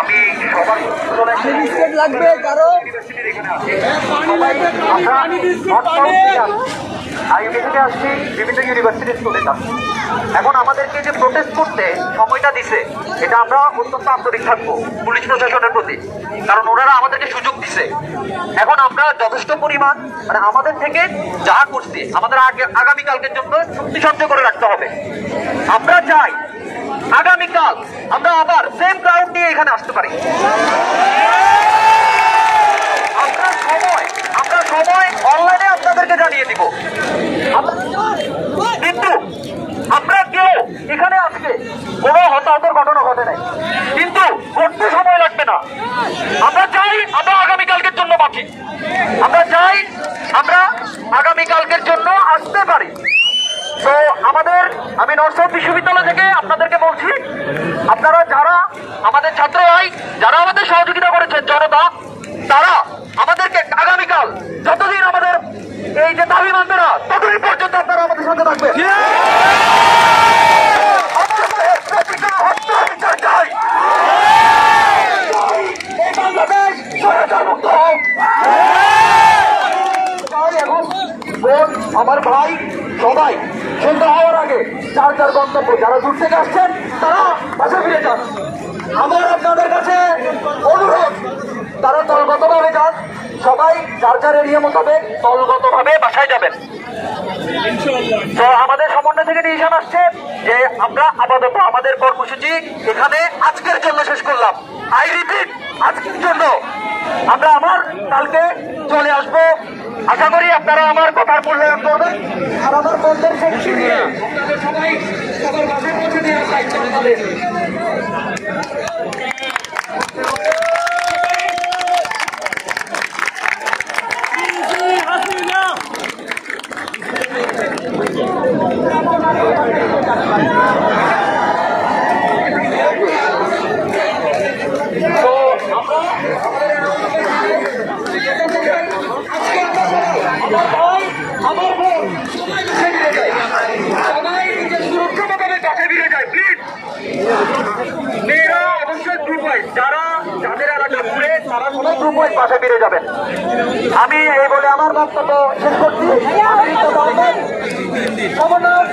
আমি সবার লাগবে কারো আমি এখানে আসছি বিভিন্ন ইউনিভার্সিটির স্টুডেন্ট আসছি। এখন আমাদেরকে যে প্রোটেস্ট করতে সময়টা দিছে এটা আমরা অত্যন্ত আন্তরিক থাকবো পুলিশ প্রশাসনের প্রতি, কারণ ওনারা আমাদেরকে সুযোগ দিছে। এখন আমরা যথেষ্ট পরিমাণ মানে আমাদের থেকে যা করছি আমাদের আগামীকালকের জন্য শক্তি সঞ্চয় করে রাখতে হবে। আমরা চাই আগামীকাল আমরা আবার সেম ক্রাউড নিয়ে এখানে আসতে পারি। আমরা সময় অনলাইনে আপনাদেরকে জানিয়ে দিব, কিন্তু আমরা কেউ এখানে আজকে কোনো হতাহতের ঘটনা ঘটে নাই, কিন্তু করতে সময় লাগবে না। আমরা চাই আমরা আগামীকালকের জন্য বাঁচি, আমরা চাই আমরা আগামীকালকের জন্য আসতে পারি। তো আমি নর্থ সাউথ বিশ্ববিদ্যালয় থেকে আপনাদেরকে বলছি, আপনারা যারা আমাদের ছাত্র ভাই যারা আমাদের সহযোগিতা করেছেন জনতা, তারা আমাদেরকে আগামীকাল যতদিন আমাদের এই যে দাবি মানবে না ততদিন পর্যন্ত আপনারা আমাদের সাথে থাকবেন। আমার ভাই সবাই সন্ধ্যা হওয়ার আগে যার গন্তব্য, যারা দূর থেকে আসছেন তারা বাসা ফিরে যান। আমার আপনাদের কাছে অনুরোধ, তারা দলগতভাবে যান, সবাই যার এরিয়া মোতাবেক দলগতভাবে বাসায় যাবেন। তো আমাদের সমন্বয় থেকে ডিসিশন আসছে যে আমরা আপাতত আমাদের কর্মসূচি এখানে আজকের জন্য শেষ করলাম। আই রিপিট, আজকের জন্য আমরা আবার কালকে চলে আসবো। আশা করি আপনারা আমার কথার মূল্যায়ন করবেন আর আমার বন্ধের শক্তি নিয়ে সবাই সবার বাসায় পৌঁছে দেওয়ার দায়িত্ব আমাদের। সবাই নিজের সুরক্ষা মোতাবেক বাসায় ফিরে যায় প্লিজ। মেয়েরা অবশ্যই গ্রুপ ওয়াইজ, যাদের এলাকা ঘুরে তারা সবাই গ্রুপ ওয়াইজ বাসায় ফিরে যাবেন। আমি এই বলে আমার বক্তব্য শেষ করছি। সমন্বয়